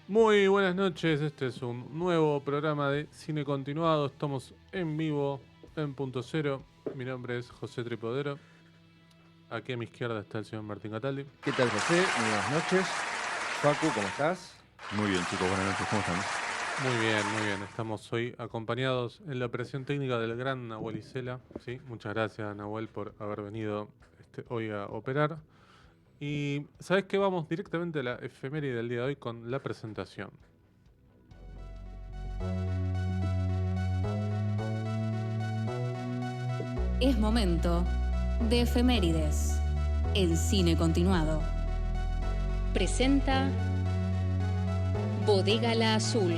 Muy buenas noches, este es un nuevo programa de Cine Continuado. Estamos en vivo en Punto Cero. Mi nombre es José Tripodero. Aquí a mi izquierda está el señor Martín Cataldi. ¿Qué tal, José? Muy buenas noches. Facu, ¿cómo estás? Muy bien, chicos, buenas noches, ¿cómo están? Muy bien, muy bien. Estamos hoy acompañados en la operación técnica del gran Nahuel Isela. ¿Sí? Muchas gracias, Nahuel, por haber venido hoy a operar. Y ¿sabes qué? Vamos directamente a la efeméride del día de hoy con la presentación. Es momento de efemérides. El cine continuado. Presenta Bodega La Azul.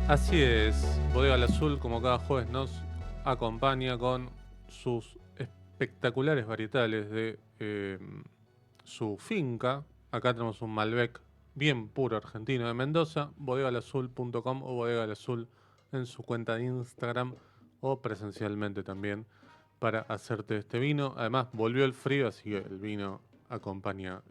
Así es, Bodega La Azul, como cada jueves, nos acompaña con sus espectaculares varietales de su finca. Acá tenemos un Malbec bien puro argentino de Mendoza, bodegalazul.com o Bodega La Azul en su cuenta de Instagram o presencialmente también para hacerte este vino. Además, volvió el frío, así que el vino acompaña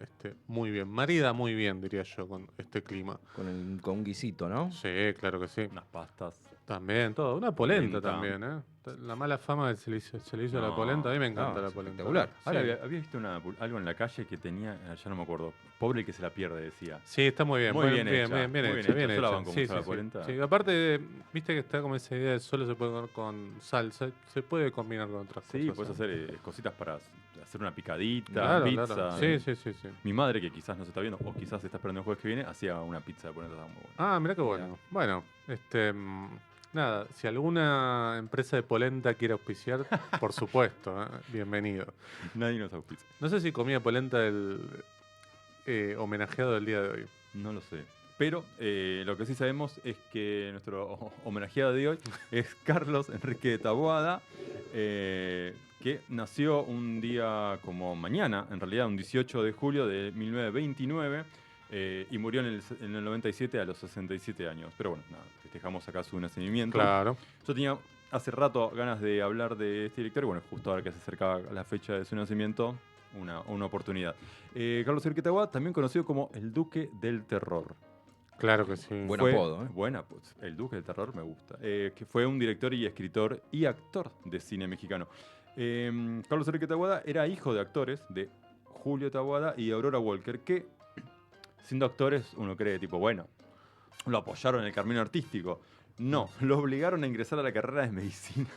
muy bien. Marida muy bien, diría yo, con este clima. Con un guisito, ¿no? Sí, claro que sí. Unas pastas. También, todo. Una polenta Polenta. también, ¿eh? La mala fama que se le hizo a la No, polenta. A mí me encanta no, la es polenta. espectacular. Sí. Ahora había visto algo en la calle que tenía, ya no me acuerdo. Pobre el que se la pierde, decía. Sí, está muy bien. Muy bien bien, hecha, bien, bien muy bien hecha, hecha. bien Yo la hecha. banco Sí, mucho sí, la sí. polenta. Sí, aparte, viste que está como esa idea de solo se puede comer con salsa. Se puede combinar con otras Sí, cosas. puedes hacer cositas para hacer una picadita, Claro, pizza. claro. Sí, sí, sí, sí. Mi madre, que quizás no se está viendo, o quizás se está esperando el jueves que viene, hacía una pizza de polenta muy buena. Ah, mirá qué bueno. Mirá. Bueno, nada, si alguna empresa de polenta quiere auspiciar, por supuesto, bienvenido. Nadie nos auspicia. No sé si comía polenta el homenajeado del día de hoy. No lo sé. Pero lo que sí sabemos es que nuestro homenajeado de hoy es Carlos Enrique de Taboada, que nació un día como mañana, en realidad un 18 de julio de 1929, y murió en el 97 a los 67 años. Pero bueno, nada, festejamos acá su nacimiento. Claro. Yo tenía hace rato ganas de hablar de este director, y bueno, justo ahora que se acercaba la fecha de su nacimiento, una oportunidad. Carlos Enrique Taboada, también conocido como el Duque del Terror. Claro que sí. Buen apodo, ¿eh? Buena, pues, el Duque del Terror me gusta. Que fue un director y escritor y actor de cine mexicano. Carlos Enrique Taboada era hijo de actores de Julio Taboada y Aurora Walker, que siendo actores uno cree tipo, bueno, lo apoyaron en el camino artístico. No, lo obligaron a ingresar a la carrera de medicina.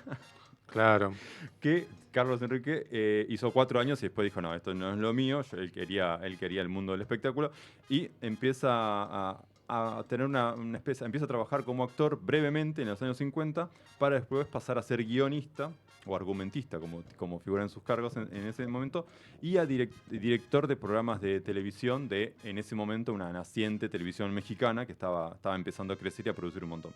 Claro. Que Carlos Enrique hizo 4 años y después dijo, no, esto no es lo mío, él quería el mundo del espectáculo, y empieza a tener una especie, empieza a trabajar como actor brevemente en los años 50 para después pasar a ser guionista o argumentista, como figura en sus cargos en ese momento, y a director de programas de televisión de, en ese momento, una naciente televisión mexicana que estaba empezando a crecer y a producir un montón.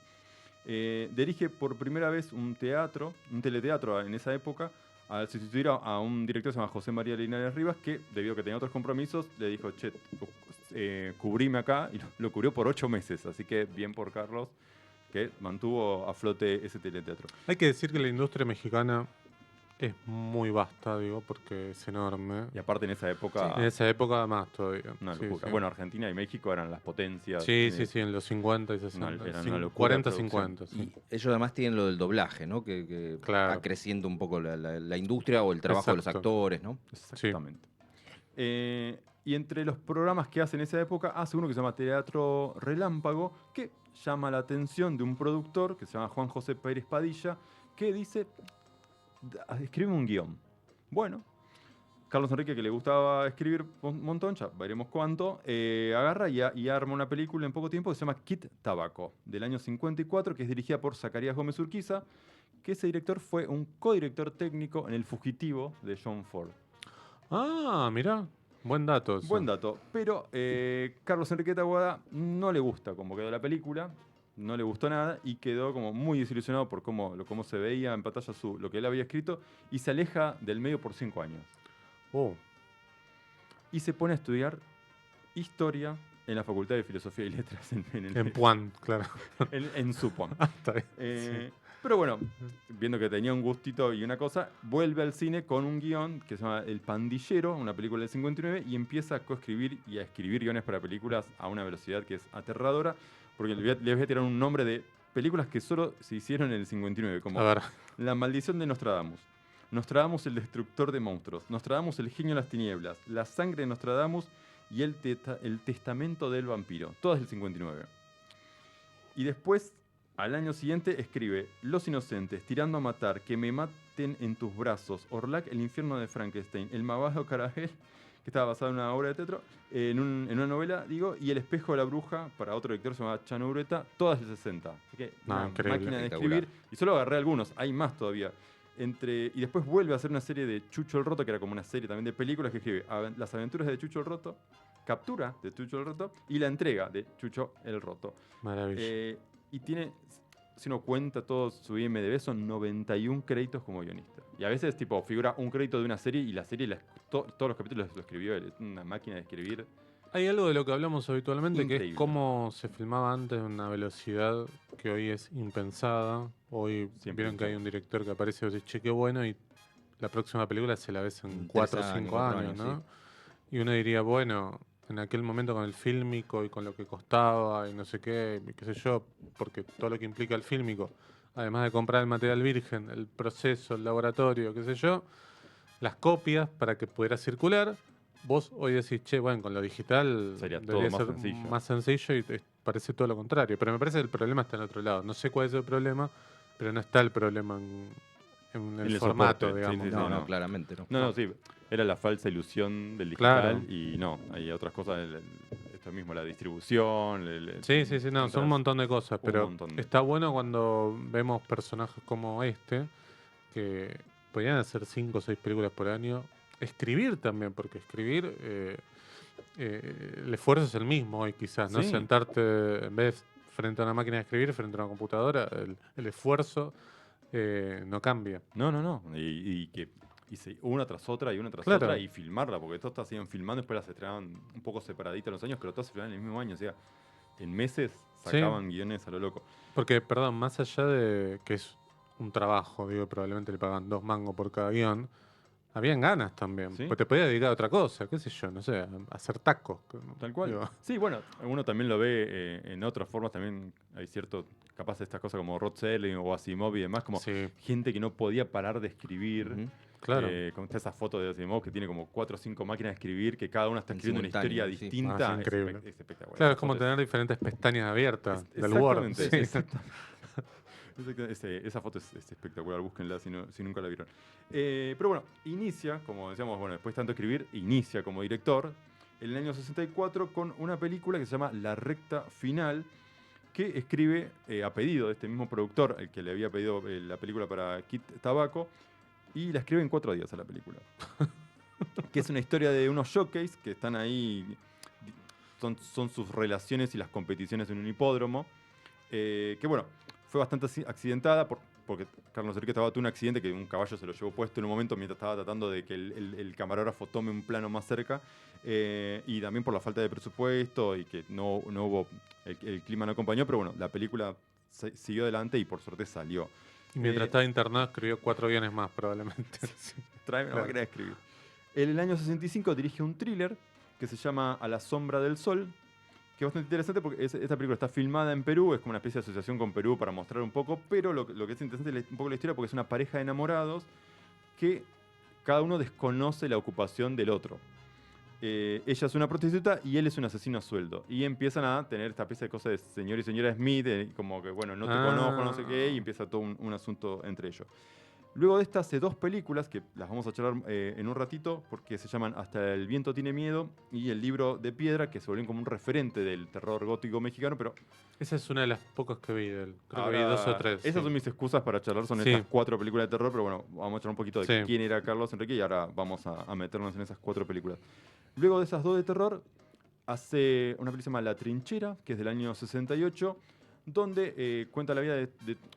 Dirige por primera vez un teleteatro en esa época, al sustituir a un director que se llama José María Linares Rivas, que debido a que tenía otros compromisos, le dijo, che, cubrime acá, y lo cubrió por 8 meses, así que bien por Carlos, que mantuvo a flote ese teleteatro. Hay que decir que la industria mexicana es muy vasta, digo, porque es enorme. Y aparte en esa época, En esa época más todavía. una Sí, locura. sí. Bueno, Argentina y México eran las potencias. Sí, en los 50 y 60. Eran una locura 40, de producción. 50. Y Sí. ellos además tienen lo del doblaje, ¿no? Que Claro. va creciendo un poco la industria o el trabajo de los Exacto. actores, ¿no? Exactamente. Y entre los programas que hace en esa época, hace uno que se llama Teatro Relámpago, que llama la atención de un productor que se llama Juan José Pérez Padilla, que dice, escribe un guión. Bueno, Carlos Enrique, que le gustaba escribir un montón, ya veremos cuánto, agarra y arma una película en poco tiempo que se llama Kit Tabaco, del año 54, que es dirigida por Zacarías Gómez Urquiza, que ese director fue un codirector técnico en El Fugitivo de John Ford. Ah, mirá. Buen dato. Eso. Buen dato. Pero Carlos Enrique Taboada no le gusta cómo quedó la película, no le gustó nada y quedó como muy desilusionado por cómo se veía en pantalla lo que él había escrito, y se aleja del medio por 5 años. Y se pone a estudiar historia en la Facultad de Filosofía y Letras en En Puan, claro. en Supón. Está bien. Eh, Pero bueno, viendo que tenía un gustito y una cosa, vuelve al cine con un guión que se llama El Pandillero, una película del 59, y empieza a coescribir y a escribir guiones para películas a una velocidad que es aterradora, porque les voy a tirar un nombre de películas que solo se hicieron en el 59, como A ver, La Maldición de Nostradamus, Nostradamus el Destructor de Monstruos, Nostradamus el Genio de las Tinieblas, La Sangre de Nostradamus y el Testamento del Vampiro, todas del 59. Y después, al año siguiente, escribe Los Inocentes, Tirando a Matar, Que me maten en tus brazos, Orlac, El infierno de Frankenstein, El malvado Caragel, que estaba basado en una obra de teatro, en una novela, digo, y El espejo de la bruja, para otro director se llama Chano Ureta, todas del 60. Así que No, una increíble. máquina de Espectacular. escribir. Y solo agarré algunos, hay más todavía. Y después vuelve a hacer una serie de Chucho el Roto, que era como una serie también de películas que escribe Las aventuras de Chucho el Roto, Captura de Chucho el Roto y La entrega de Chucho el Roto. maravilla. Y tiene, si uno cuenta todo su IMDb, son 91 créditos como guionista. Y a veces, tipo, figura un crédito de una serie y la serie, todos los capítulos lo escribió él. Es una máquina de escribir. Hay algo de lo que hablamos habitualmente, que Increíble. es cómo se filmaba antes en una velocidad que hoy es impensada. Hoy Siempre vieron que hay impensada. un director que aparece y dice, che, qué bueno, y la próxima película se la ves en En 4 o 3 5 4 años, ¿no? sí. Y uno diría, bueno, en aquel momento con el fílmico y con lo que costaba y no sé qué, y qué sé yo, porque todo lo que implica el fílmico, además de comprar el material virgen, el proceso, el laboratorio, qué sé yo, las copias para que pudiera circular, vos hoy decís, che, bueno, con lo digital Sería debería todo más ser sencillo. más sencillo y parece todo lo contrario. Pero me parece que el problema está en otro lado. No sé cuál es el problema, pero no está el problema en el el formato, soporte, sí, digamos. sí, No, no. no, claramente no. No, sí. Era la falsa ilusión del digital Claro. y no, hay otras cosas, esto mismo, la distribución. Sí, sí, sí, no, son un montón de cosas, un pero montón de- está bueno cuando vemos personajes como este, que podrían hacer 5 o 6 películas por año. Escribir también, porque escribir, el esfuerzo es el mismo hoy quizás, ¿no? Sí. Sentarte en vez frente a una máquina de escribir, frente a una computadora, el esfuerzo no cambia. No. Una tras otra y una tras Claro. otra y filmarla, porque todas siguen filmando, después las estrenaban un poco separaditas los años, pero todas se filmaban en el mismo año, o sea, en meses sacaban guiones a lo loco. Porque, perdón, más allá de que es un trabajo, digo, probablemente le pagan 2 mangos por cada guión, habían ganas también. Sí. Pues te podías dedicar a otra cosa, qué sé yo, no sé, a hacer tacos. Tal cual. Digo, Sí, bueno, uno también lo ve en otras formas, también hay cierto, capaz de estas cosas como Rod Serling o Asimov y demás, como sí, gente que no podía parar de escribir. Ujú. claro. Con esa foto de Asimov que tiene como 4 o 5 máquinas de escribir, que cada una está En escribiendo una historia simultáneo, sí. distinta. Ah, es increíble. Es espectacular. Claro, Esa es como foto tener diferentes pestañas abiertas del Word. Exactamente, Sí. esa foto es espectacular, búsquenla si nunca la vieron. Pero bueno, inicia, como decíamos, bueno, después de tanto escribir, inicia como director en el año 64 con una película que se llama La Recta Final, que escribe a pedido de este mismo productor, el que le había pedido la película para Kit Tabaco, y la escribe en 4 días a la película. Que es una historia de unos jockeys que están ahí, son sus relaciones y las competiciones en un hipódromo, que bueno, fue bastante accidentada porque Carlos Enrique Tabaco tuvo un accidente que un caballo se lo llevó puesto en un momento mientras estaba tratando de que el camarógrafo tome un plano más cerca, y también por la falta de presupuesto y que no hubo, el clima no acompañó, pero bueno, la película siguió adelante y por suerte salió. Y mientras Eh, estaba internado escribió 4 guiones más, probablemente. Sí. Trae una Claro. máquina de escribir. En el año 65 dirige un thriller que se llama A la sombra del sol, que es bastante interesante porque esta película está filmada en Perú, es como una especie de asociación con Perú para mostrar un poco, pero lo que es interesante es un poco la historia porque es una pareja de enamorados que cada uno desconoce la ocupación del otro. Ella es una prostituta y él es un asesino a sueldo. Y empiezan a tener esta especie de cosa de señor y señora Smith, como que, bueno, no te conozco, no sé qué, y empieza todo un asunto entre ellos. Luego de esta hace 2 películas que las vamos a charlar en un ratito porque se llaman Hasta el viento tiene miedo y El libro de piedra, que se volvieron como un referente del terror gótico mexicano, pero Esa es una de las pocas que vi de él. Creo ahora, que vi 2 o 3. esas son mis excusas para charlar, son Sí. estas 4 películas de terror, pero bueno, vamos a charlar un poquito de Sí. quién era Carlos Enrique y ahora vamos a meternos en esas 4 películas. Luego de esas 2 de terror, hace una película que se llama La Trinchera, que es del año 68, donde cuenta la vida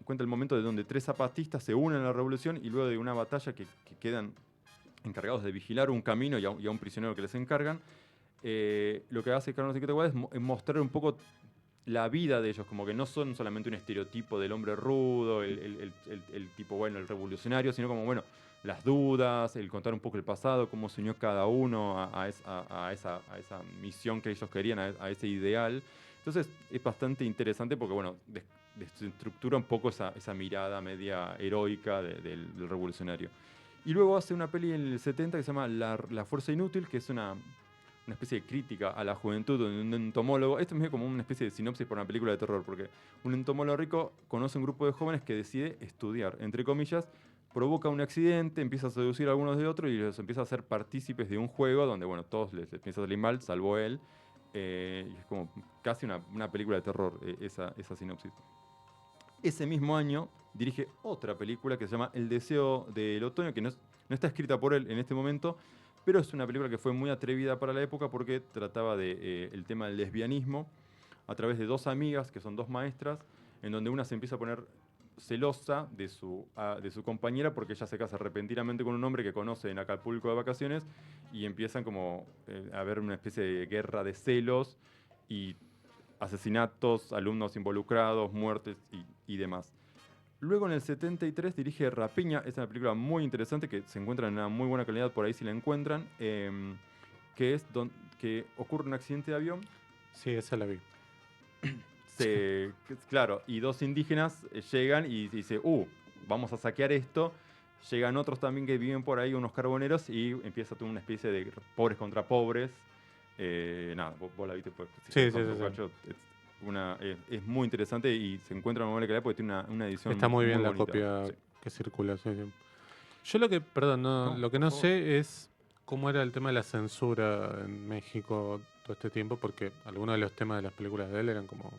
cuenta el momento de donde 3 zapatistas se unen a la revolución y luego de una batalla que quedan encargados de vigilar un camino y a un prisionero que les encargan, lo que hace Carlos Enrique Taboada es mostrar un poco la vida de ellos, como que no son solamente un estereotipo del hombre rudo, el tipo, bueno, el revolucionario, sino como, bueno, las dudas, el contar un poco el pasado, cómo se unió cada uno a esa misión que ellos querían, a ese ideal. Entonces es bastante interesante porque, bueno, desestructura un poco esa mirada media heroica del revolucionario. Y luego hace una peli en el 70 que se llama La Fuerza Inútil, que es una especie de crítica a la juventud de un entomólogo. Esto es medio como una especie de sinopsis para una película de terror, porque un entomólogo rico conoce un grupo de jóvenes que decide estudiar, entre comillas, provoca un accidente, empieza a seducir a algunos de otros y los empieza a hacer partícipes de un juego donde, bueno, todos les empieza a salir mal, salvo él. Y es como casi una película de terror, esa sinopsis. Ese mismo año dirige otra película que se llama El Deseo del Otoño, que no está escrita por él en este momento, pero es una película que fue muy atrevida para la época porque trataba el tema del lesbianismo a través de dos amigas, que son dos maestras, en donde una se empieza a poner celosa de su compañera porque ella se casa repentinamente con un hombre que conoce en Acapulco de vacaciones y empiezan como a haber una especie de guerra de celos y asesinatos, alumnos involucrados, muertes y demás. Luego en el 73 dirige Rapiña, es una película muy interesante que se encuentra en una muy buena calidad por ahí si la encuentran, que es que ocurre un accidente de avión. Sí, esa la vi. Claro, y dos indígenas llegan y dicen, vamos a saquear esto. Llegan otros también que viven por ahí, unos carboneros, y empieza toda una especie de pobres contra pobres. Nada, vos la viste. Pues, sí. Es muy interesante y se encuentra en una buena calidad porque tiene una edición Está muy bien la bonita. copia Sí. que circula. Sí. Yo lo que, perdón, lo que no sé es cómo era el tema de la censura en México todo este tiempo, porque algunos de los temas de las películas de él eran como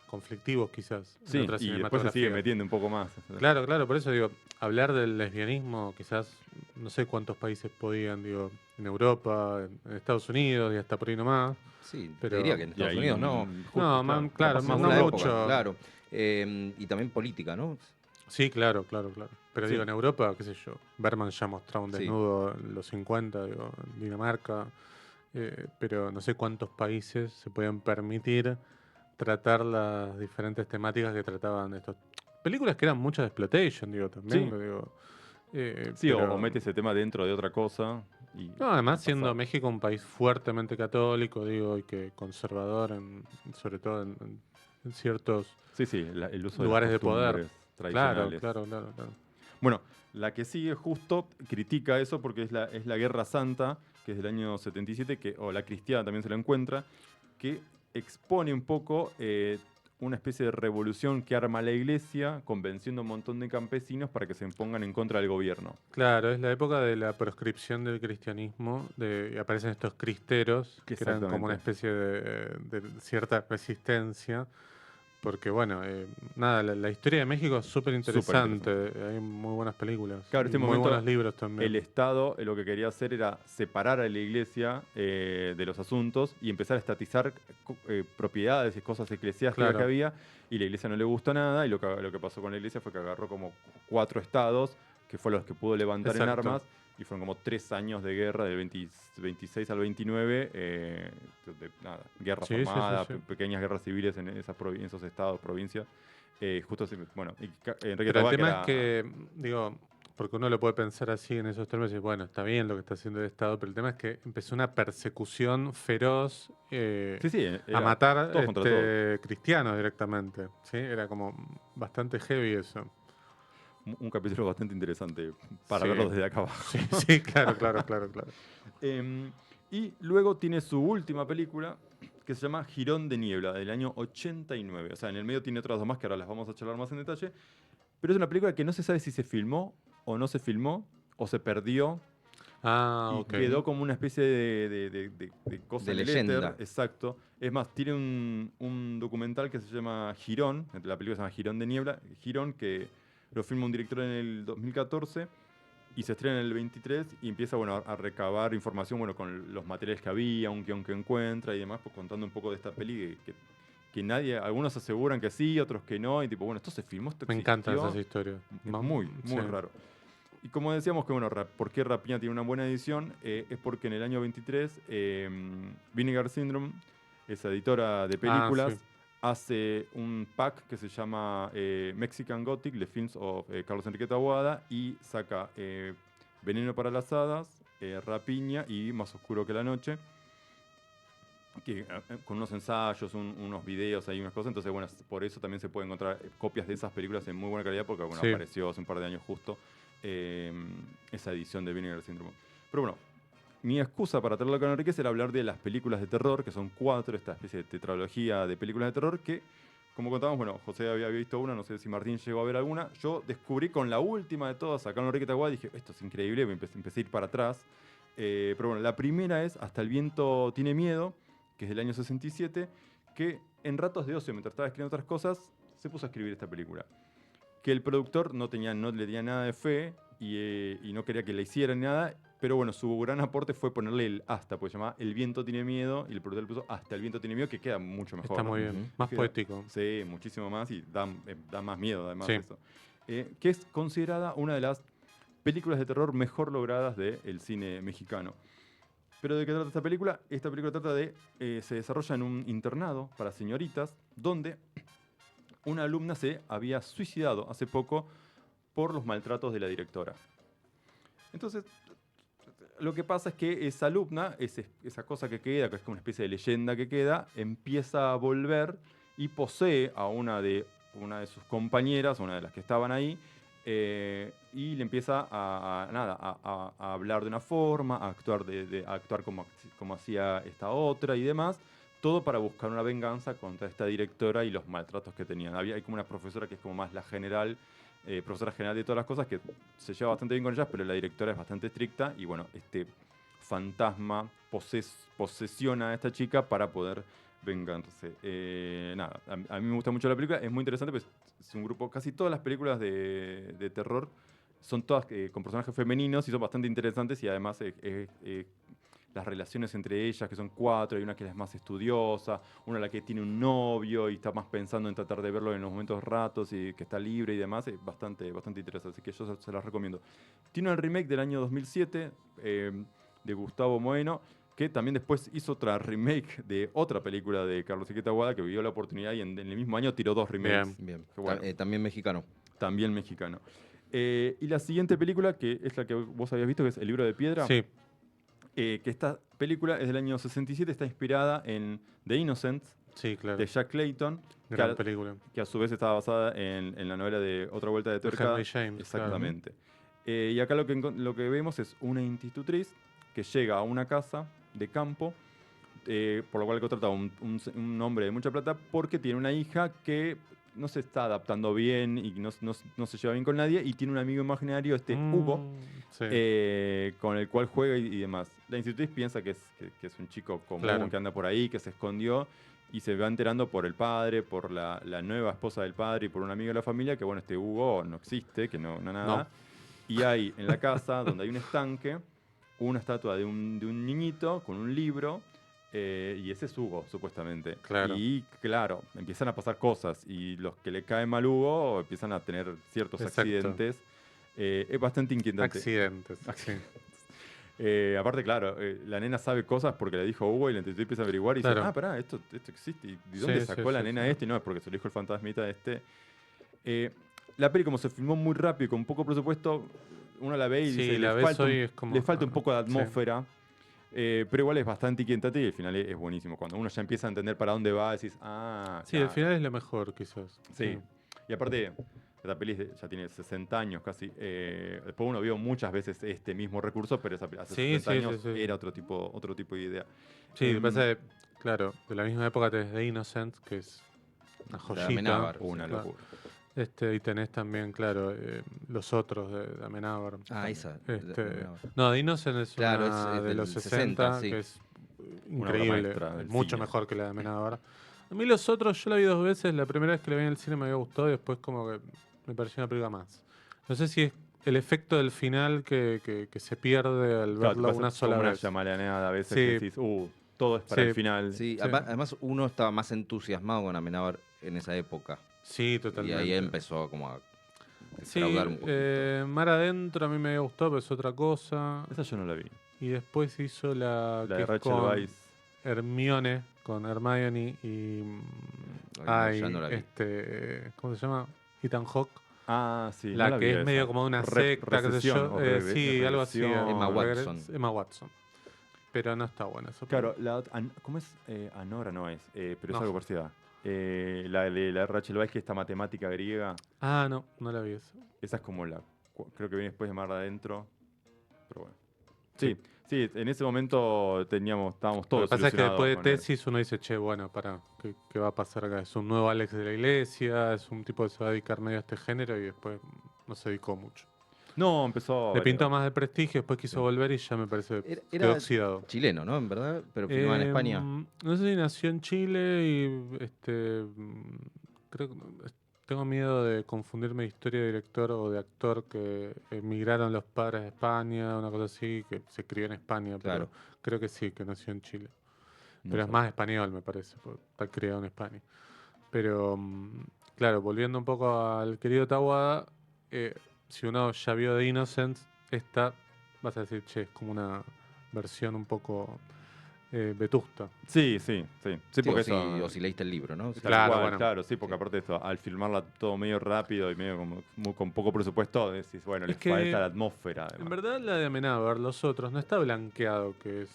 conflictivos quizás. Sí, y después se sigue metiendo un poco más. Claro, por eso digo, hablar del lesbianismo quizás, no sé cuántos países podían, digo, en Europa, en Estados Unidos y hasta por ahí nomás. Sí, pero diría que en Estados Unidos no. No, claro, Según no la época, mucho. claro. Y también política, ¿no? Sí, claro. Pero Sí. digo, en Europa, qué sé yo, Berman ya mostraba un Sí. desnudo en los 50, digo, en Dinamarca, pero no sé cuántos países se podían permitir tratar las diferentes temáticas que trataban estos. Películas que eran muchas de exploitation, digo, también. Sí. Digo, Sí, o mete ese tema dentro de otra cosa. No, además siendo pasa. México un país fuertemente católico, digo, y que conservador, sobre todo en ciertos Sí, el uso lugares de de poder. costumbres tradicionales. Claro. Bueno, la que sigue justo critica eso porque es la Guerra Santa, que es del año 77, o la cristiana también se la encuentra, que expone un poco una especie de revolución que arma la iglesia, convenciendo a un montón de campesinos para que se pongan en contra del gobierno. Claro, es la época de la proscripción del cristianismo, y aparecen estos cristeros, que eran como una especie de cierta resistencia, porque bueno, nada, la historia de México es súper interesante, hay muy buenas películas, Claro, en este muy momento buenos libros también. El Estado lo que quería hacer era separar a la iglesia de los asuntos y empezar a estatizar propiedades y cosas eclesiásticas que había, y la iglesia no le gustó nada, y lo que pasó con la iglesia fue que agarró como 4 estados, que fueron los que pudo levantar en armas, y fueron como 3 años de guerra, del 26 al 29, guerras armadas, pequeñas guerras civiles en esos estados, provincias. Justo, bueno, Enrique Pero Taboada, el tema es que, digo, porque uno lo puede pensar así en esos términos, y bueno, está bien lo que está haciendo el Estado, pero el tema es que empezó una persecución feroz a matar cristianos directamente. ¿Sí? Era como bastante heavy eso. Un capítulo bastante interesante para verlo desde acá abajo. Sí, claro. Y luego tiene su última película, que se llama Jirón de Niebla, del año 89. O sea, en el medio tiene otras dos más que ahora las vamos a charlar más en detalle. Pero es una película que no se sabe si se filmó o no se filmó, o se perdió. Y quedó como una especie de cosa de en el leyenda. éter. Exacto. Es más, tiene un documental que se llama Jirón, la película se llama Jirón de Niebla, Jirón, que lo filma un director en el 2014 y se estrena en el 23 y empieza a recabar información con los materiales que había, un guión que encuentra y demás, pues contando un poco de esta peli que nadie, algunos aseguran que sí, otros que no, y tipo, esto se filmó, esto Me encantan esas historias. Es muy raro. Y como decíamos que, ¿por qué Rapiña tiene una buena edición? Es porque en el año 23 Vinegar Syndrome, esa editora de películas, hace un pack que se llama Mexican Gothic, The Films of Carlos Enrique Taboada, y saca Veneno para las Hadas, Rapiña y Más Oscuro que la Noche, que, con unos ensayos, unos videos, ahí unas cosas. Entonces, bueno, por eso también se pueden encontrar copias de esas películas en muy buena calidad, porque bueno, Sí. apareció hace un par de años justo esa edición de Vinegar Syndrome. Pero bueno, mi excusa para traerlo acá a Enriquez era hablar de las películas de terror, que son 4, esta especie de tetralogía de películas de terror que, como contábamos, bueno, José había visto una, no sé si Martín llegó a ver alguna. Yo descubrí con la última de todas, acá en Enrique Taboada, dije, esto es increíble, empecé a ir para atrás. Pero bueno, la primera es Hasta el viento tiene miedo, que es del año 67, que en ratos de ocio, mientras estaba escribiendo otras cosas, se puso a escribir esta película. Que el productor no le tenía nada de fe y no quería que le hicieran nada, pero bueno, su gran aporte fue ponerle el hasta, pues se llamaba El viento tiene miedo, y el productor le puso Hasta el viento tiene miedo, que queda mucho mejor. Está ¿no? muy bien. Ujú. Más Queda- poético. Sí, muchísimo más, y da más miedo además Sí. eso. Que es considerada una de las películas de terror mejor logradas del cine mexicano. ¿Pero de qué trata esta película? Esta película trata de... se desarrolla en un internado para señoritas, donde una alumna se había suicidado hace poco por los maltratos de la directora. Entonces, lo que pasa es que esa alumna, esa cosa que queda, que es como una especie de leyenda que queda, empieza a volver y posee a una de sus compañeras, una de las que estaban ahí, y le empieza a hablar de una forma, a actuar, a actuar como hacía esta otra y demás, todo para buscar una venganza contra esta directora y los maltratos que tenían. Hay como una profesora que es como más la general, profesora general de todas las cosas, que se lleva bastante bien con ellas, pero la directora es bastante estricta y bueno, este fantasma posesiona a esta chica para poder vengarse. Nada, a mí me gusta mucho la película, es muy interesante, pues es un grupo, casi todas las películas de terror son todas con personajes femeninos y son bastante interesantes, y además las relaciones entre ellas, que son 4, hay una que es más estudiosa, una la que tiene un novio y está más pensando en tratar de verlo en los momentos ratos y que está libre y demás, es bastante interesante, así que yo se las recomiendo. Tiene el remake del año 2007 de Gustavo Moeno, que también después hizo otra remake de otra película de Carlos Enrique Taboada, que vivió la oportunidad y en el mismo año tiró 2 remakes. Bien. Qué bueno. También mexicano. También mexicano. Y la siguiente película, que es la que vos habías visto, que es El libro de piedra, Sí. que esta película es del año 67, está inspirada en The Innocent, Sí, claro. de Jack Clayton, Gran película. que a su vez estaba basada en la novela de Otra Vuelta de Tuerca. Henry James. Exactamente. Y acá lo que vemos es una institutriz que llega a una casa de campo, por lo cual contrata un hombre de mucha plata, porque tiene una hija que no se está adaptando bien y no se lleva bien con nadie, y tiene un amigo imaginario, Hugo, Sí. con el cual juega y demás. La institutriz piensa que es un chico común, Claro. que anda por ahí, que se escondió, y se va enterando por el padre, por la nueva esposa del padre y por un amigo de la familia, que bueno, Hugo no existe, que no nada. No. Y hay en la casa, donde hay un estanque, una estatua de un niñito con un libro, y ese es Hugo, supuestamente. Claro. Y claro, empiezan a pasar cosas, y los que le caen mal Hugo empiezan a tener ciertos Exacto. accidentes. Es bastante inquietante. Accidentes. Sí. Aparte, claro, la nena sabe cosas porque le dijo Hugo, y la institutriz empieza a averiguar y Claro. dice, pará, esto existe. ¿Y de dónde Sí, sacó sí, la sí, nena sí. este? Y no, es porque se lo dijo el fantasmita este. La peli, como se filmó muy rápido y con poco presupuesto, uno la ve y Sí, dice, la le ves falta, hoy, es como, le falta un ah, poco de sí. atmósfera. Pero igual es bastante inquietante, y el final es buenísimo. Cuando uno ya empieza a entender para dónde va, decís, Sí, ya. el final es lo mejor, quizás. Sí. Y aparte, esta peli ya tiene 60 años casi. Después uno vio muchas veces este mismo recurso, pero hace Sí, 60 sí, años sí, sí. era otro tipo de idea. Sí, Em, pasa que, claro, de la misma época tenés The Innocent, que es una De joyita. Amenábar. Una Claro. locura. Y tenés también, claro, los otros de Amenábar. Esa. No, The Innocent es Claro, una es de del los 60, sí. que es Una obra increíble, maestra del mucho cine. mejor que la de Amenábar. A mí los otros yo la vi 2 veces, la primera vez que la vi en el cine me había gustado y después como que me pareció una película más. No sé si es el efecto del final que se pierde al Claro, te verla pasa una sola como una vez. llamaleanada a veces, Sí. que decís, todo es para Sí. el final. Sí, Sí. además uno estaba más entusiasmado con Amenábar en esa época. Sí, Y totalmente. ahí empezó como a Sí, defraudar un poquito. Mar Adentro a mí me había gustado, pero es otra cosa. Esa yo no la vi. Y después hizo la La que de es Rachel con Weisz. Hermione, con Hermione y Ay, ya no la vi. ¿cómo se llama? Ethan Hawke. Ah, sí. La no que vi es esa. medio como una secta, qué sé Recesión, yo. o Sí, algo así. regresión. Emma Watson. Emma Watson. Pero no está buena esa Claro, película. ¿cómo es? Anora no es, pero es No. algo parecido. La de Rachel Weisz, que esta matemática griega, Ah, no la vi esa. esa es como creo que viene después de Mar Adentro, pero bueno. Sí. Sí, en ese momento estábamos Lo que todos pasa es que después de ilusionados con él. tesis uno dice, che, bueno, ¿qué va a pasar acá? Es un nuevo Alex de la Iglesia, es un tipo que se va a dedicar medio a este género y después no se dedicó mucho. No, empezó... Le pintó más de prestigio, después quiso Sí. volver y ya me parece Era- quedó era oxidado. Chileno, ¿no? En verdad, pero filmaba en España. No sé si nació en Chile y creo que tengo miedo de confundirme de historia de director o de actor que emigraron los padres de España, una cosa así, que se crió en España, Claro. pero creo que sí, que nació en Chile. No Pero es sé. más español, me parece, porque está criado en España. Pero, claro, volviendo un poco al querido Tawada, si uno ya vio The Innocents, esta, vas a decir, che, es como una versión un poco vetusta. Sí, Sí, porque o, si, eso... o si leíste el libro, ¿no? Tal Claro, cual, bueno. claro, sí, porque Sí. aparte de esto, al filmarla todo medio rápido y medio con poco presupuesto, decís, bueno, Es les que, falta la atmósfera. En Además. verdad, la de Amenábar, los otros, no está blanqueado que es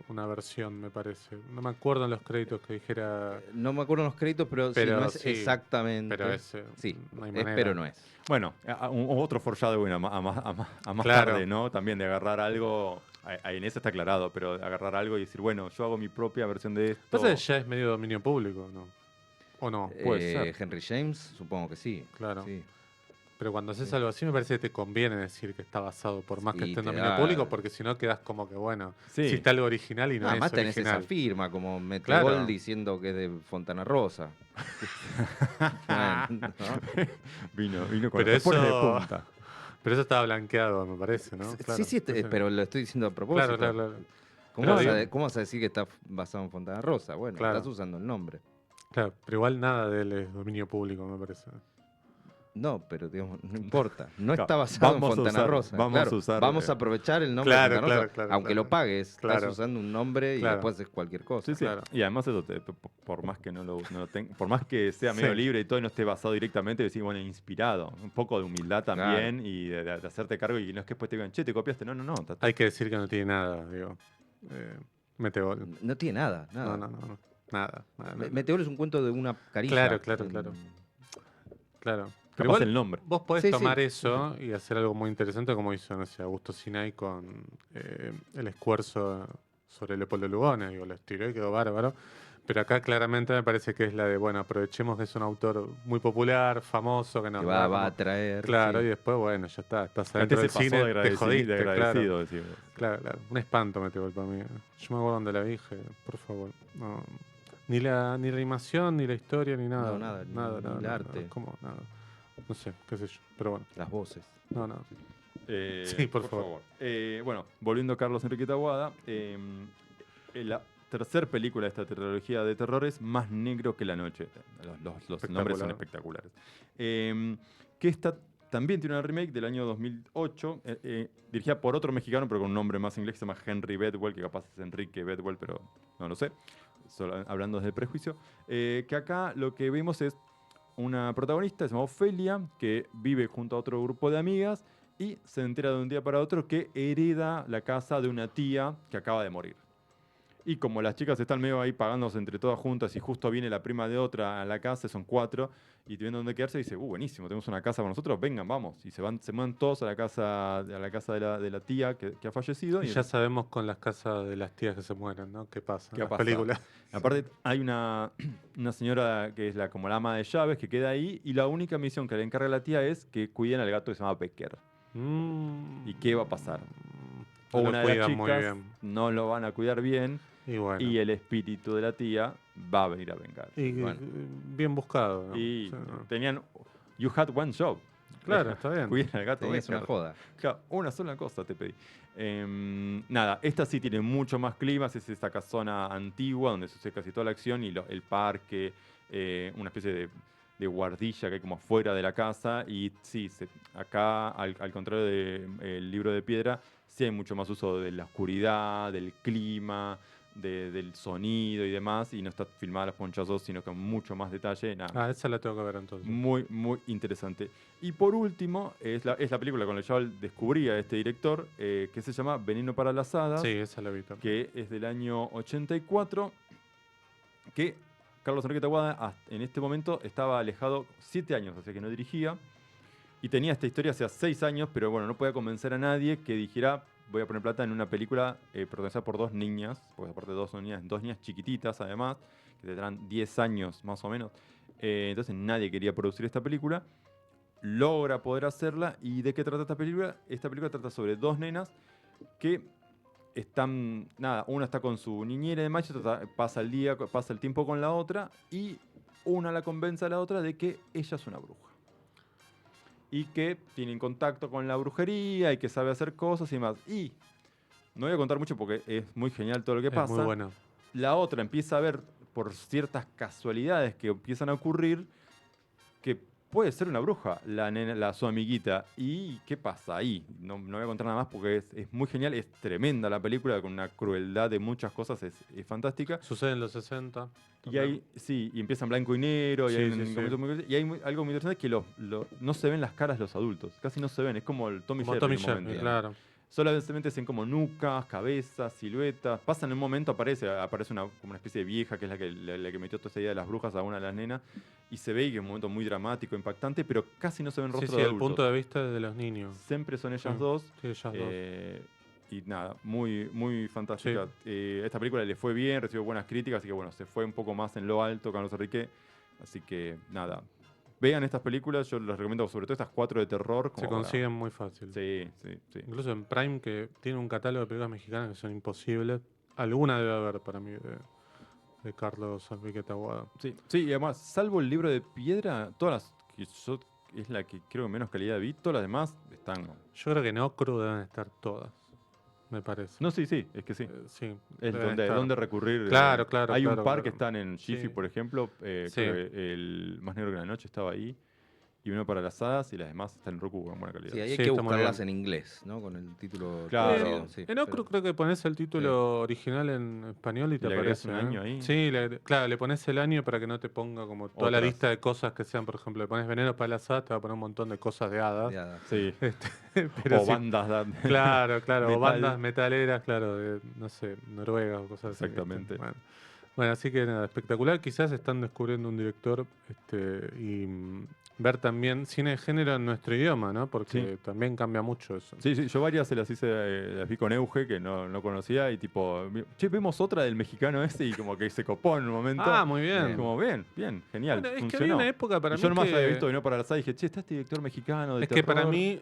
una versión, me parece. No me acuerdo en los créditos que dijera. No me acuerdo los créditos, pero sí, Pero no es sí, exactamente. Pero es. Sí, no hay es, manera. pero no es. Bueno, otro foreshadowing a más Claro. tarde, ¿no? También de agarrar algo, en eso está aclarado, pero de agarrar algo y decir, bueno, yo hago mi propia versión de esto. Pasa que ya es medio dominio público, ¿no? ¿O no? Puede ser. Henry James, supongo que sí. Claro. Sí. Pero cuando haces Sí. algo así, me parece que te conviene decir que está basado, por más que Sí, esté en te dominio da- público, porque si no quedas como que, bueno, Sí. si está algo original y no Además es tenés esa original. firma, como Mete Claro. Gol diciendo que es de Fontana Rosa. Bueno, ¿no? Vino con Pero los tapones eso- de punta. Pero eso estaba blanqueado, me parece, ¿no? Sí, Claro, sí, pero lo estoy diciendo a propósito. Claro, claro. ¿Cómo, Pero vas digo- a, cómo vas a decir que está basado en Fontana Rosa? Bueno, Claro. estás usando el nombre. Claro, pero igual nada de él es dominio público, me parece. No, pero digamos, no importa. No Claro, está basado en vamos a Fontana usar- Rosa. vamos Claro, a usar, vamos a aprovechar el nombre Claro, de Fontana claro, Rosa. claro, Aunque claro. lo pagues, estás Claro. usando un nombre y Claro. después haces cualquier cosa. Sí, sí. Claro. Y además eso, por más que no lo tenga, por más que sea medio Sí. libre y todo y no esté basado directamente, decir, bueno, inspirado. Un poco de humildad también y de hacerte cargo y no es que después te digan, che, te copiaste. No. Hay que decir que no tiene nada, digo. Metegol. No tiene nada. nada. No. Nada. Meteor es un cuento de una caricia. Claro, claro. Claro. Pero Capaz igual el nombre. vos podés Sí, sí. tomar eso y hacer algo muy interesante como hizo, no sé, Augusto Sinai con el esfuerzo sobre Leopoldo Lugones. Digo, lo estiró y quedó bárbaro. Pero acá claramente me parece que es la de, bueno, aprovechemos que es un autor muy popular, famoso, que nos Que da va a como- atraer. Claro, sí. y después, bueno, ya está. Estás Antes adentro se del pasó cine, de te jodiste, de agradecido. claro. decimos. Claro. Un espanto Metegol para mí. Yo me acuerdo donde la vi, dije, por favor. No. Ni la animación, ni la historia, ni nada. No, nada, ni el arte. ¿Cómo? Nada. No sé, qué sé yo. Pero bueno, Las voces. no. Sí, por favor. Bueno, volviendo a Carlos Enrique Taboada, la tercera película de esta trilogía de terror es Más negro que la noche. Los nombres son espectaculares. Que esta también tiene una remake del año 2008, dirigida por otro mexicano, pero con un nombre más inglés, se llama Henry Bedwell, que capaz es Enrique Bedwell, pero no lo sé. Solo hablando desde el prejuicio. Que acá lo que vemos es una protagonista, se llama Ofelia, que vive junto a otro grupo de amigas y se entera de un día para otro que hereda la casa de una tía que acaba de morir. Y como las chicas están medio ahí pagándose entre todas juntas y justo viene la prima de otra a la casa, son 4, y tienen donde quedarse, dice, buenísimo, tenemos una casa para nosotros, vengan, vamos. Y se van todos a la casa de la tía que ha fallecido. Y ya sabemos con las casas de las tías que se mueren, ¿no? ¿Qué pasa? ¿Qué en las pasa? películas. Aparte, hay una señora que es como la ama de llaves que queda ahí y la única misión que le encarga la tía es que cuiden al gato que se llama Becker. ¿Y qué va a pasar? O No lo una de las cuidan muy chicas bien. no lo van a cuidar bien Y bueno. y el espíritu de la tía va a venir a vengar. Y, Bueno. bien buscado. ¿no? Y O sea, tenían... You had one job. claro, está bien. Cuiden al gato Tenías una Becker. joda. Claro, una sola cosa te pedí. Nada, esta sí tiene mucho más climas, es esta casona antigua donde sucede casi toda la acción y el parque, una especie de guardilla que hay como afuera de la casa. Y sí, acá, al contrario del libro de piedra, sí hay mucho más uso de la oscuridad, del clima, del sonido y demás, y no está filmada a los ponchazos, sino con mucho más detalle. Nada, Ah, esa la tengo que ver entonces. muy, muy interesante. Y por último, es la película con la que yo descubrí a este director, que se llama Veneno para las Hadas, Sí, esa la vi también. que es del año 84, que Carlos Enrique Taboada en este momento estaba alejado 7 años, o sea que no dirigía, y tenía esta historia hace 6 años, pero bueno, no podía convencer a nadie que dijera, voy a poner plata en una película protagonizada por 2 niñas, porque aparte de 2 niñas chiquititas además, que tendrán 10 años más o menos. Entonces nadie quería producir esta película. Logra poder hacerla. ¿Y de qué trata esta película? Esta película trata sobre 2 nenas que están, nada, una está con su niñera de macho, pasa el tiempo con la otra, y una la convence a la otra de que ella es una bruja. Y que tienen contacto con la brujería y que sabe hacer cosas y demás. Y no voy a contar mucho porque es muy genial todo lo que pasa. Es muy buena. La otra empieza a ver por ciertas casualidades que empiezan a ocurrir que puede ser una bruja, su amiguita. ¿Y qué pasa ahí? No voy a contar nada más porque es muy genial, es tremenda la película, con una crueldad de muchas cosas, es fantástica. Sucede en los 60. Y ahí, sí, y empieza en blanco y negro, y Sí, hay, sí, sí. y hay algo muy interesante que no se ven las caras de los adultos, casi no se ven, es como el Tommy Como Jerry. Tommy en un Jerry, momento. claro. Solamente se ven como nucas, cabezas, siluetas. Pasan en un momento, aparece como una especie de vieja, que es la que metió toda esa idea de las brujas a una de las nenas. Y se ve que es un momento muy dramático, impactante, pero casi no se ven Sí, rostros sí, de el adultos. punto de vista de los niños. Siempre son ellas Sí. dos. Sí, ellas dos. Y nada, muy, muy fantástica. Esta película le fue bien, recibió buenas críticas, así que bueno, se fue un poco más en lo alto Carlos Enrique. Así que nada, vean estas películas, yo les recomiendo sobre todo estas 4 de terror. Se consiguen muy fácil. Sí, sí, sí. Incluso en Prime, que tiene un catálogo de películas mexicanas que son imposibles. Alguna debe haber para mí de Carlos Enrique Taboada. Sí, sí, y además, salvo el libro de piedra, todas las que yo es la que creo que menos calidad vi, todas las demás están. Yo creo que en Ocru deben estar todas, me parece. No, sí, sí, es que sí. Sí, Es deben estar. donde recurrir. Claro, claro, Hay claro, un par claro. que están en Jiffy, Sí. por ejemplo. Sí. Creo que el Más Negro que la Noche estaba ahí. Y uno para las hadas, y las demás están en Roku con buena calidad. Sí, ahí hay Sí, que está muy buscarlas bien. en inglés, ¿no? Con el título. Claro. traducido, sí, En Ocru pero- creo que pones el título original en español y te le agregas aparece. un año ahí. Sí, claro, le pones el año para que no te ponga como toda la Otras. lista de cosas que sean, por ejemplo, le pones Veneno para las hadas, te va a poner un montón de cosas de hadas. de hadas. Sí. Pero O sí, bandas. claro, claro, o Metal. bandas metaleras, claro, de, no sé, Noruega o cosas así. Exactamente. Bueno, así que nada, espectacular. Quizás están descubriendo un director y ver también cine de género en nuestro idioma, ¿no? Porque también cambia mucho eso. Sí, sí, yo varias se las hice, las vi con Euge, que no conocía, y tipo, che, vemos otra del mexicano ese, y como que se copó en un momento. Ah, muy bien. Como bien, genial. Bueno, es que funcionó. había una época para Y mí yo nomás que- había visto Veneno para las Hadas y dije, che, está este director mexicano de Es que para terror. mí,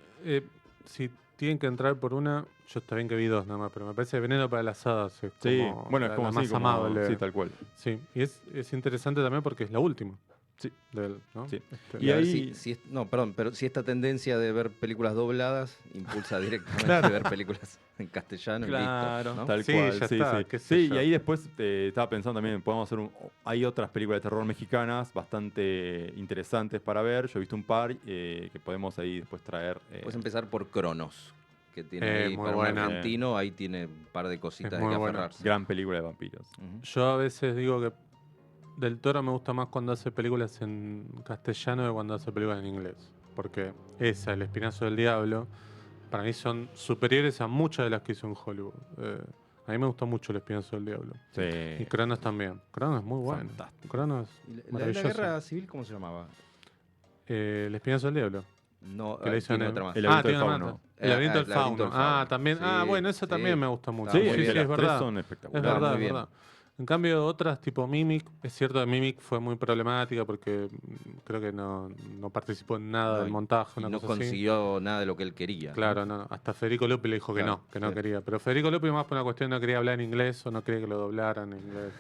si tienen que entrar por una, yo está bien que vi 2 nada más, pero me parece que Veneno para las Hadas es Sí, como bueno, es la como así, más como, amable. sí, tal cual. Sí, y es interesante también porque es la última. Sí. De él, ¿no? Sí. Este, Y a ver ahí- no, perdón, pero si esta tendencia de ver películas dobladas impulsa directamente Claro. a ver películas en castellano y Claro, listo, ¿no? tal Sí, cual. ya Sí, está, sí. qué sé Sí, yo. y ahí después estaba pensando también, podemos hacer hay otras películas de terror mexicanas bastante interesantes para ver. Yo he visto un par que podemos ahí después traer. Puedes empezar por Cronos, que tiene ahí, muy para buena. un argentino, ahí tiene un par de cositas Es de muy que buena. aferrarse. Gran película de vampiros. Ujú. Yo a veces digo que Del Toro me gusta más cuando hace películas en castellano que cuando hace películas en inglés. Porque esa, El Espinazo del Diablo, para mí son superiores a muchas de las que hizo en Hollywood. A mí me gustó mucho El Espinazo del Diablo. Sí. Y Cronos también. Cronos es muy bueno. Fantástico. Cronos ¿Y la maravilloso. guerra civil cómo se llamaba? El Espinazo del Diablo. No, Que la hizo tiene en otra más. El laberinto tiene del una fauno. más. El laberinto del El laberinto fauno. del fauno. También. Sí, Bueno, eso sí. también me gusta mucho. Está Sí, muy sí, bien. las es tres verdad. son Es espectaculares. verdad, muy es bien. verdad. En cambio, otras tipo Mimic, es cierto que Mimic fue muy problemática porque creo que no participó en nada No, del y- montaje, Y una no cosa así. consiguió nada de lo que él quería. Claro, no. Hasta Federico Lupi le dijo Claro, que no sí. quería. Pero Federico Lupi más por una cuestión no quería hablar en inglés o no quería que lo doblaran en inglés.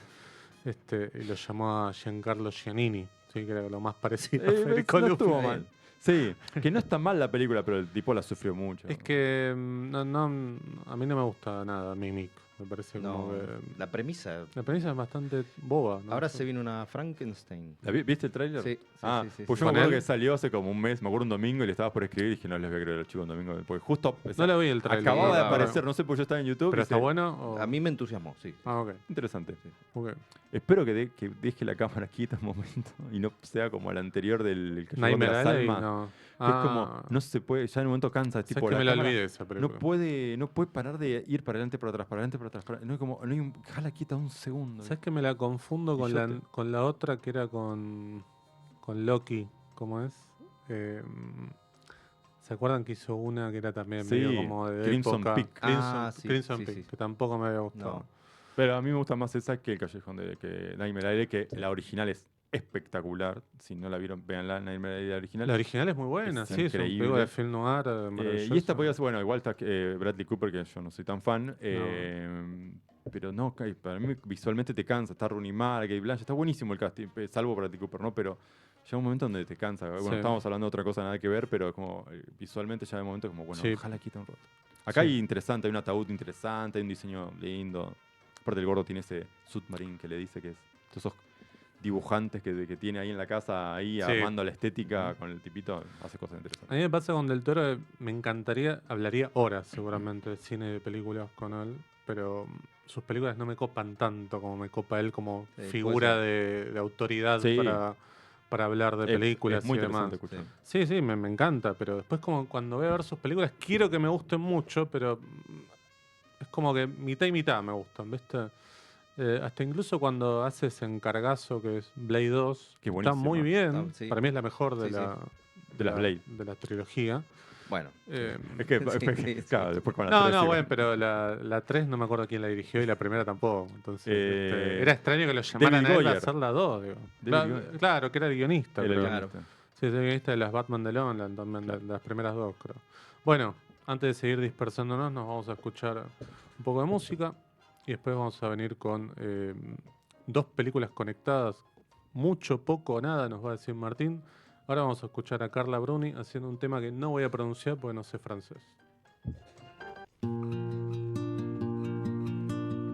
Y lo llamó a Giancarlo Giannini, sí, que era lo más parecido a Federico no Lupi. estuvo mal. Sí, que no está mal la película, pero el tipo la sufrió mucho. Es que a mí no me gusta nada Mimic. Me parece como No, que... la premisa. La premisa es bastante boba, ¿no? Ahora se viene una Frankenstein. ¿Viste el tráiler? Sí, sí. Pues yo me ¿Con acuerdo él? que salió hace como un mes, me acuerdo un domingo y le estaba por escribir y dije, no les voy a creer a los chicos un domingo. Porque justo No la vi el trailer. acababa no de la vi. aparecer, no sé, pues yo estaba en YouTube. ¿Pero y está bueno? o- A mí me entusiasmó, sí. Ah, ok. Interesante. Ok. Espero que deje la cámara quieta un momento y no sea como el anterior del Callejón de Nightmare las Alley, Almas. no. Que es como, no se puede, ya en un momento cansa. Sabes Tipo, que me la cámara olvidé esa película. no puede parar de ir para adelante, para atrás, para adelante, para atrás. No hay como, no hay un, déjala quieta un segundo. ¿Sabes que me la confundo Y con yo la, te- con la otra que era con Loki? ¿Cómo es? ¿Se acuerdan que hizo una que era también Sí, medio como de Crimson época? Peak. Sí, Crimson sí, Peak, sí. que tampoco me había gustado. No. Pero a mí me gusta más esa que el Callejón de que Nightmare Alley, que la original es espectacular. Si no la vieron, véanla, Nightmare Alley la original. La original es muy buena, Es sí, es una increíble. película de film noir Y maravillosa. esta podía ser, bueno, igual está Bradley Cooper, que yo no soy tan fan. Pero no, para mí visualmente te cansa. Está Rooney Mara, Kate Blanchett, está buenísimo el casting, salvo Bradley Cooper, ¿no? Pero llega un momento donde te cansa. Bueno, Sí. estábamos hablando de otra cosa, nada que ver, pero como visualmente ya de momento como, bueno, Sí. ojalá quita un rato. Acá Sí. hay interesante, hay un ataúd interesante, hay un diseño lindo. Aparte el gordo tiene ese submarine que le dice que es esos dibujantes que tiene ahí en la casa, ahí Sí. armando la estética con el tipito, hace cosas A interesantes. mí me pasa con Del Toro, me encantaría, hablaría horas seguramente de cine y de películas con él, pero sus películas no me copan tanto como me copa él como Sí, figura puede de autoridad Sí. para hablar de películas es muy y demás. interesante escuchar. Sí, sí, me encanta, pero después como cuando voy a ver sus películas quiero que me gusten mucho, pero es como que mitad y mitad me gustan, ¿viste? Hasta incluso cuando hace ese encargazo que es Blade 2, Qué está buenísima. muy bien, Está- sí. para mí es la mejor de Sí, sí. De las Blade. de la trilogía. Bueno. Eh, Es que, Sí, sí. claro, después con la no, 3 no, sí, bueno, pero la 3 no me acuerdo quién la dirigió y la primera tampoco. Entonces, era extraño que lo David llamaran a él a Goyer. hacer la 2. Digo. David Goyer. Claro, que era el guionista. el creo. Claro. guionista. Sí, es el guionista de las Batman de Nolan, también, de las primeras dos, creo. Bueno, antes de seguir dispersándonos, nos vamos a escuchar un poco de música y después vamos a venir con dos películas conectadas. Mucho, poco, nada, nos va a decir Martín. Ahora vamos a escuchar a Carla Bruni haciendo un tema que no voy a pronunciar porque no sé francés.